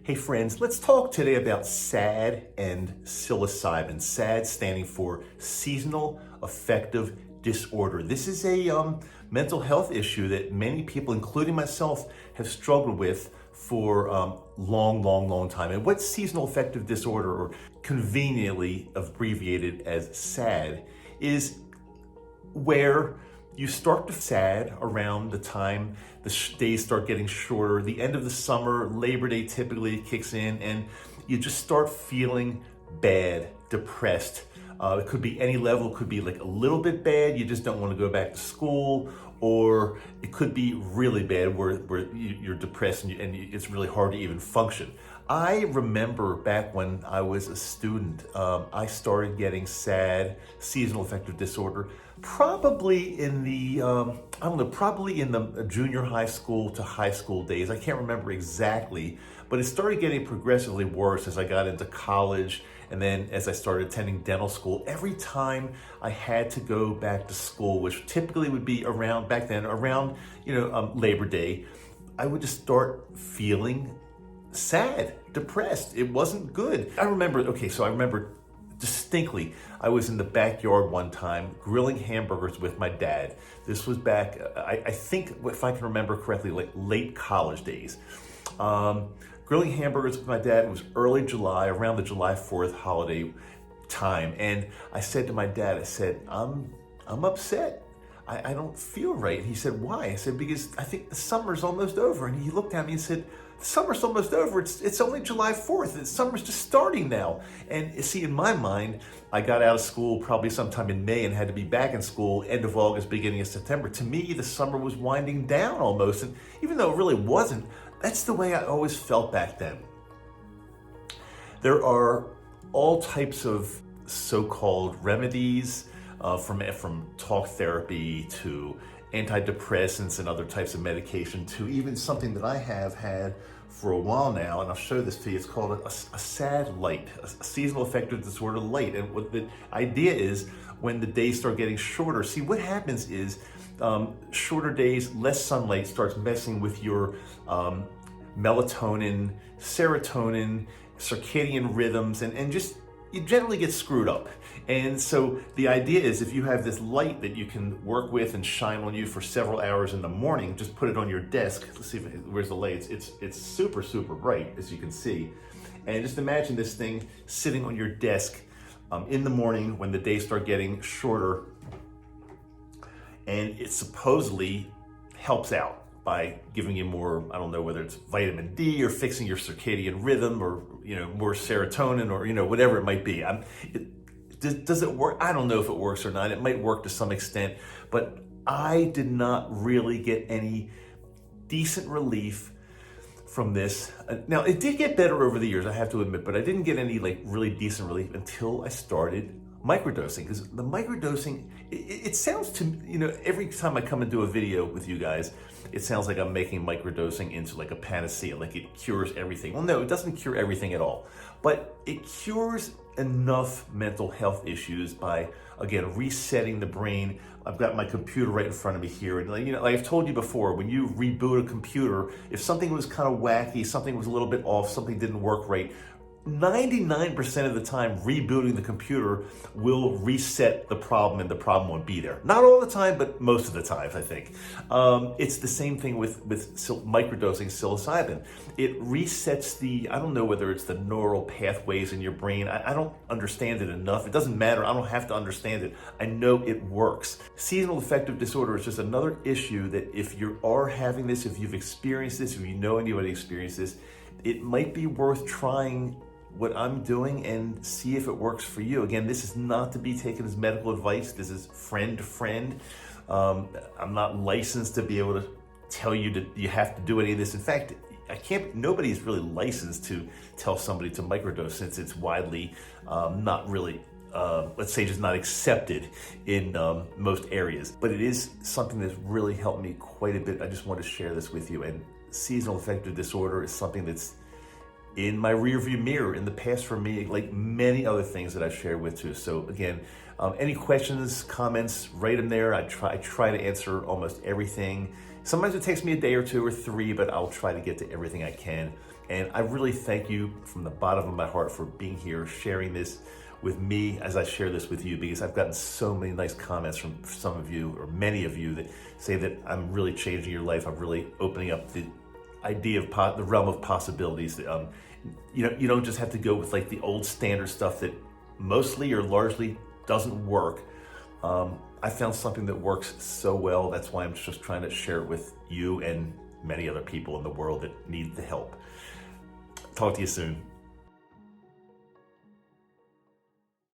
Hey friends, let's talk today about SAD and psilocybin. SAD standing for Seasonal Affective Disorder. This is a mental health issue that many people, including myself, have struggled with for long time. And what's seasonal affective disorder, or conveniently abbreviated as SAD, is where you start to SAD around the time the days start getting shorter. The end of the summer, Labor Day typically kicks in, and you just start feeling bad, depressed. It could be any level. It could be like a little bit bad, you just don't want to go back to school, or it could be really bad where you're depressed and it's really hard to even function. I remember back when I was a student, I started getting SAD, seasonal affective disorder, probably in the, probably in the junior high school to high school days. I can't remember exactly, but it started getting progressively worse as I got into college. And then as I started attending dental school, every time I had to go back to school, which typically would be around, back then, around, Labor Day, I would just start feeling sad, depressed. It wasn't good. I remember distinctly, I was in the backyard one time grilling hamburgers with my dad. This was back, I think, if I can remember correctly, like late college days. Grilling hamburgers with my dad. It was early July, around the July 4th holiday time. And I said to my dad, I said, I'm upset. I don't feel right. And he said, why? I said, because I think the summer's almost over. And he looked at me and said, the summer's almost over. It's only July 4th. The summer's just starting now. And see, in my mind, I got out of school probably sometime in May and had to be back in school end of August, beginning of September. To me, the summer was winding down almost. And even though it really wasn't, that's the way I always felt back then. There are all types of so-called remedies, from talk therapy to antidepressants and other types of medication, to even something that I have had for a while now, and I'll show this to you. It's called a SAD light, a seasonal affective disorder light. And what the idea is, when the days start getting shorter, see what happens is shorter days, less sunlight starts messing with your melatonin, serotonin, circadian rhythms, and just you generally get screwed up. And so the idea is, if you have this light that you can work with and shine on you for several hours in the morning, just put it on your desk. Let's see where's the light. It's super bright, as you can see. And just imagine this thing sitting on your desk in the morning when the days start getting shorter, and it supposedly helps out by giving you more, I don't know whether it's vitamin D or fixing your circadian rhythm, or more serotonin, or whatever it might be. Does it work? I don't know if it works or not. It might work to some extent, but I did not really get any decent relief from this. Now, it did get better over the years, I have to admit, but I didn't get any really decent relief until I started microdosing. Because the microdosing, it sounds to every time I come and do a video with you guys, it sounds like I'm making microdosing into like a panacea, like it cures everything. Well, no, it doesn't cure everything at all, but it cures enough mental health issues by, again, resetting the brain. I've got my computer right in front of me here, and like I've told you before, when you reboot a computer, if something was kind of wacky, something was a little bit off, something didn't work right, 99% of the time, rebooting the computer will reset the problem, and the problem won't be there. Not all the time, but most of the time, I think. It's the same thing with microdosing psilocybin. It resets I don't know whether it's the neural pathways in your brain. I don't understand it enough. It doesn't matter. I don't have to understand it. I know it works. Seasonal affective disorder is just another issue that, if you are having this, if you've experienced this, if you know anybody experienced this, it might be worth trying what I'm doing and see if it works for you. Again, this is not to be taken as medical advice. This is friend to friend. I'm not licensed to be able to tell you that you have to do any of this. In fact, nobody's really licensed to tell somebody to microdose, since it's widely not really, let's say, just not accepted in most areas. But it is something that's really helped me quite a bit. I just want to share this with you. And seasonal affective disorder is something that's in my rearview mirror in the past for me, like many other things that I've shared with you. So again, any questions, comments, write them there. I try to answer almost everything. Sometimes it takes me a day or two or three, but I'll try to get to everything I can. And I really thank you from the bottom of my heart for being here, sharing this with me as I share this with you, because I've gotten so many nice comments from some of you, or many of you, that say that I'm really changing your life. I'm really opening up the idea of the realm of possibilities. You don't just have to go with like the old standard stuff that mostly or largely doesn't work. I found something that works so well. That's why I'm just trying to share it with you and many other people in the world that need the help. Talk to you soon.